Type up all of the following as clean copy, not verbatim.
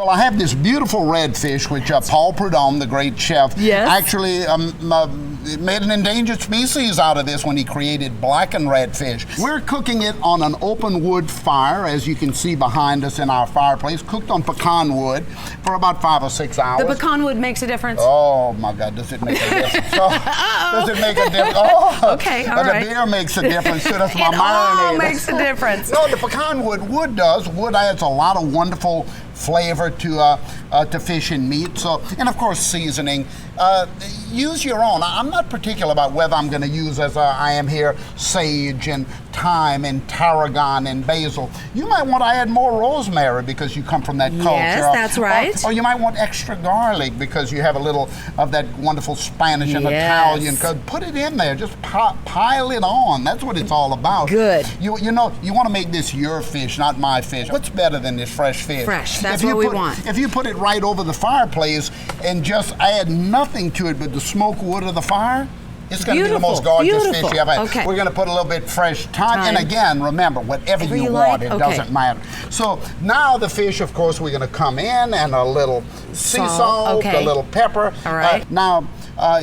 Well, I have this beautiful redfish, which Paul Prudhomme, the great chef, actually made an endangered species out of this when he created Blackened Redfish. We're cooking it on an open wood fire, as you can see behind us in our fireplace, cooked on pecan wood for about 5 or 6 hours. The pecan wood makes a difference? Oh, my God, does it make a difference? Does it make a difference? Oh, okay, all right. The beer makes a difference, too. That's my marinade. It all makes a difference. No, the pecan wood does. Wood adds a lot of wonderful flavor to fish and meat. So, and of course, seasoning. Use your own. I'm not particular about whether I'm going to use, as I am here, sage and thyme and tarragon and basil. You might want to add more rosemary because you come from that culture. Yes, that's right. Or you might want extra garlic because you have a little of that wonderful Spanish and Italian. Put it in there. Just pile it on. That's what it's all about. Good. You know, you want to make this your fish, not my fish. What's better than this fresh fish? Fresh. That's what we want. If you put it right over the fireplace and just add nothing to it but the smoke wood of the fire, it's going to be the most gorgeous fish you ever had. Okay. We're going to put a little bit fresh thyme. And again, remember, whatever you want, it doesn't matter. So now the fish, of course, we're going to come in and a little sea salt, a little pepper. All right. Now,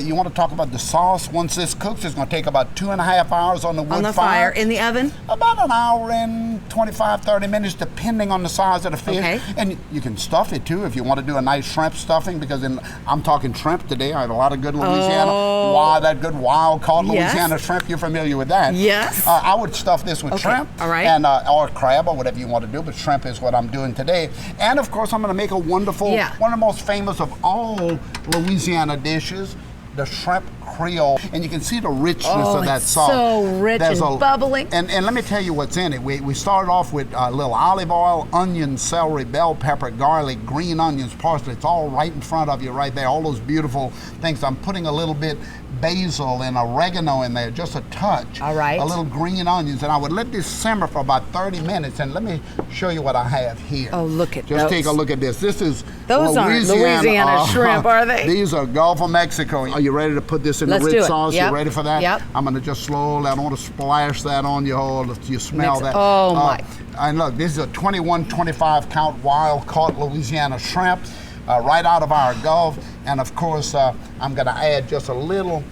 you want to talk about the sauce. Once this cooks, it's going to take about 2.5 hours on the wood fire. In the oven? About an hour and 25, 30 minutes, depending on the size of the fish. Okay. And you can stuff it, too, if you want to do a nice shrimp stuffing, because I'm talking shrimp today. I have a lot of good Louisiana, that good wild-caught Louisiana shrimp. You're familiar with that? Yes. I would stuff this with shrimp. All right. And, or crab, or whatever you want to do, but shrimp is what I'm doing today. And, of course, I'm going to make a wonderful, one of the most famous of all Louisiana dishes, the shrimp Creole, and you can see the richness of that sauce. So rich and bubbling. And let me tell you what's in it. We started off with a little olive oil, onion, celery, bell pepper, garlic, green onions, parsley. It's all right in front of you right there, all those beautiful things. I'm putting a little bit basil and oregano in there, just a touch. All right. A little green onions, and I would let this simmer for about 30 minutes, and let me show you what I have here. Oh, look at Just take a look at this. This is those aren't Louisiana shrimp, are they? These are Gulf of Mexico. Are you ready to put this in the rich sauce? Yep. You ready for that? Yep. I'm going to just slowly, I don't want to splash that on you all. You smell that. Oh, my. And look, this is a 25 count wild-caught Louisiana shrimp right out of our Gulf. And, of course, I'm going to add just a little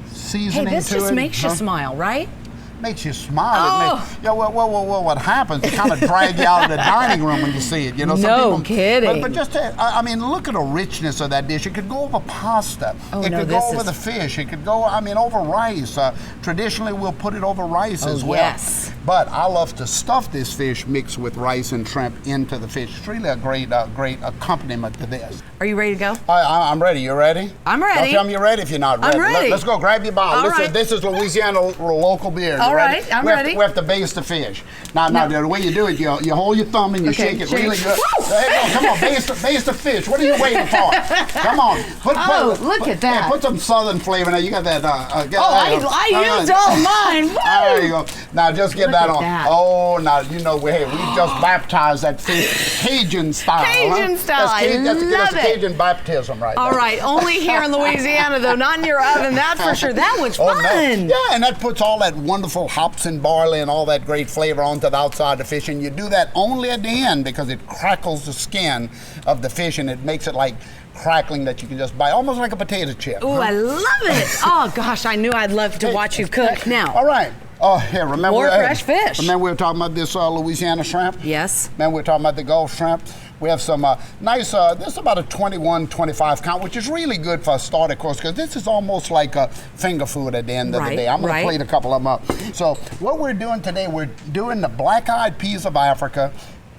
seasoning to it. Hey, this just makes you smile, right? Makes you smile. Well, what happens? It kind of drag you out of the dining room when you see it. You know, no kidding. But just, I mean, look at the richness of that dish. It could go over pasta. It could go over the fish. It could go, over rice. Traditionally, we'll put it over rice as well. Yes. But I love to stuff this fish mixed with rice and shrimp into the fish. It's really a great accompaniment to this. Are you ready to go? I'm ready. You ready? I'm ready. Don't tell me you're ready if you're not ready. I'm ready. Let's go. Grab your bottle. All This is Louisiana local beer. All right, I'm ready. We have to baste the fish. Now, the way you do it, you hold your thumb and you shake it really good. Come on, baste the fish. What are you waiting for? Come on. Look at that. Put some southern flavor in there. You got that. I used all mine. There you go. Now just get that on. Oh, now we just baptized that fish Cajun style. Cajun style. That's Cajun baptism right there. All right, only here in Louisiana though, not in your oven. That's for sure. That was fun. No. Yeah, and that puts all that wonderful hops and barley and all that great flavor onto the outside of the fish, and you do that only at the end because it crackles the skin of the fish and it makes it like crackling that you can just bite, almost like a potato chip. Oh, I love it. Oh gosh, I knew I'd love to watch you cook. Now. All right. Oh, here, remember. More fresh fish. Remember we were talking about this Louisiana shrimp? Yes. Remember we were talking about the Gulf shrimp? We have some nice, this is about a 25 count, which is really good for a starter course because this is almost like a finger food at the end of the day. I'm going to plate a couple of them up. So what we're doing today, we're doing the black-eyed peas of Africa,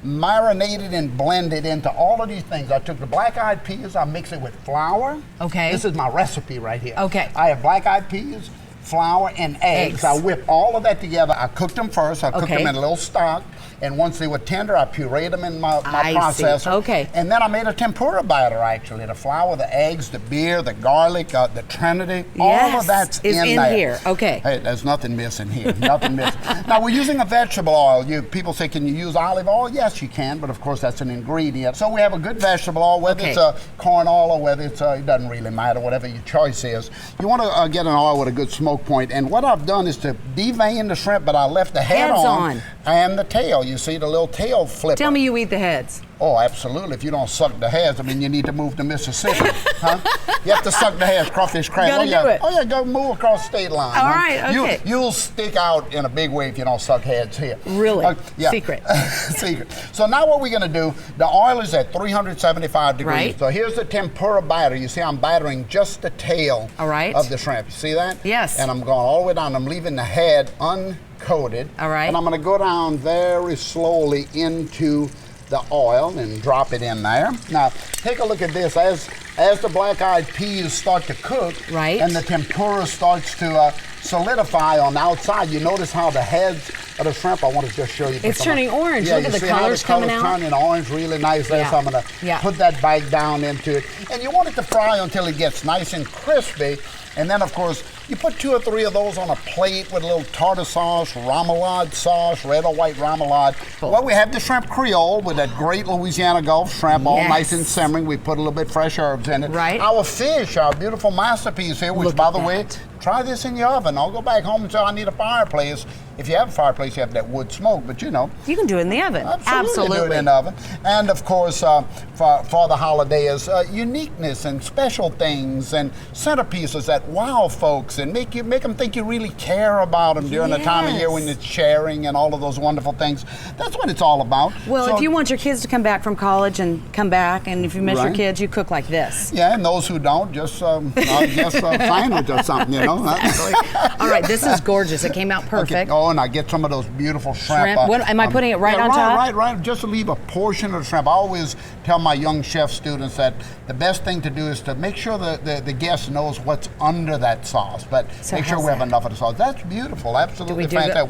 marinated and blended into all of these things. I took the black-eyed peas, I mix it with flour. Okay. This is my recipe right here. Okay. I have black-eyed peas, flour, and eggs. I whip all of that together. I cooked them first. I cooked them in a little stock. And once they were tender, I pureed them in my processor. Okay. And then I made a tempura batter, actually. The flour, the eggs, the beer, the garlic, the Trinity, all of that's in there. Here. Okay. Hey, there's nothing missing here. Nothing missing. Now, we're using a vegetable oil. People say, can you use olive oil? Yes, you can, but of course, that's an ingredient. So we have a good vegetable oil, whether it's a corn oil or whether it's it doesn't really matter, whatever your choice is. You want to get an oil with a good smoke point. And what I've done is to devein the shrimp, but I left the head on and the tail. You see the little tail flipper. Tell me you eat the heads. Oh, absolutely. If you don't suck the heads, I mean, you need to move to Mississippi. Huh? You have to suck the heads, crawfish crab. Gotta do it. Oh, yeah, go move across the state line. All right, okay. You'll stick out in a big way if you don't suck heads here. Really? Yeah. Secret. Secret. So now what we're going to do, the oil is at 375 degrees. Right. So here's the tempura batter. You see I'm battering just the tail of the shrimp. You see that? Yes. And I'm going all the way down. I'm leaving the head uncoated. All right. And I'm going to go down very slowly into the oil and drop it in there. Now, take a look at this. As the black-eyed peas start to cook, right, and the tempura starts to solidify on the outside, you notice how the heads of the shrimp, I want to just show you. It's turning orange. Yeah, look at the colors coming out. Turning orange really nice there. So I'm going to put that bite down into it. And you want it to fry until it gets nice and crispy. And then, of course, you put 2 or 3 of those on a plate with a little tartar sauce, remoulade sauce, red or white remoulade. Cool. Well, we have the shrimp Creole with that great Louisiana Gulf shrimp, all nice and simmering. We put a little bit fresh herbs in it. Right. Our fish, our beautiful masterpiece here, which, by the way, try this in your oven. I'll go back home and say, I need a fireplace. If you have a fireplace, you have that wood smoke, but you know. You can do it in the oven. Absolutely. Do it in the oven. And of course, for the holidays, uniqueness and special things and centerpieces that wow folks and make them think you really care about them during the time of year when it's sharing and all of those wonderful things. That's what it's all about. Well, so, if you want your kids to come back from college and come back, and if you miss your kids, you cook like this. Yeah, and those who don't, just find it or something, you know. Exactly. All right, this is gorgeous. It came out perfect. Okay. Oh, and I get some of those beautiful shrimp. What, am I putting it right on top? Right. Just to leave a portion of the shrimp. I always tell my young chef students that the best thing to do is to make sure that the guest knows what's under that sauce, but make sure we have enough of the sauce. That's beautiful. Absolutely fantastic.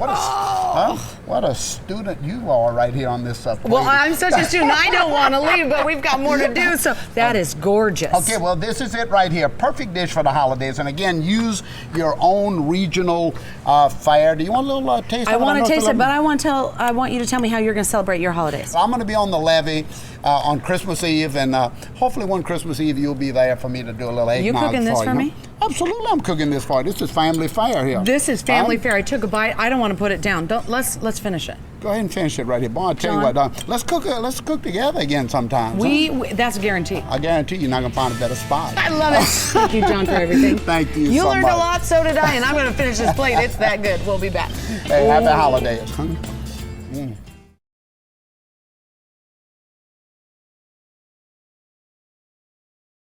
What a student you are right here on this plate. Well, I'm such a student. I don't want to leave, but we've got more to do. So that is gorgeous. Okay, well, this is it right here. Perfect dish for the holidays. And again, use your own regional fare. Do you want a little taste? I want to taste it, but I want you to tell me how you're going to celebrate your holidays. I'm going to be on the levee on Christmas Eve, and hopefully one Christmas Eve you'll be there for me to do a little eggnog. You cooking this for me? Absolutely, I'm cooking this for you. This is family fare here. This is family fare. I took a bite. I don't want to put it down. Let's finish it. Go ahead and finish it right here. Boy, I'll tell you what, let's cook together again sometime. That's a guarantee. I guarantee you're not going to find a better spot. I love it. Thank you, John, for everything. Thank you so much. You learned a lot, so did I, and I'm going to finish this plate. It's that good. We'll be back. Hey, happy holidays.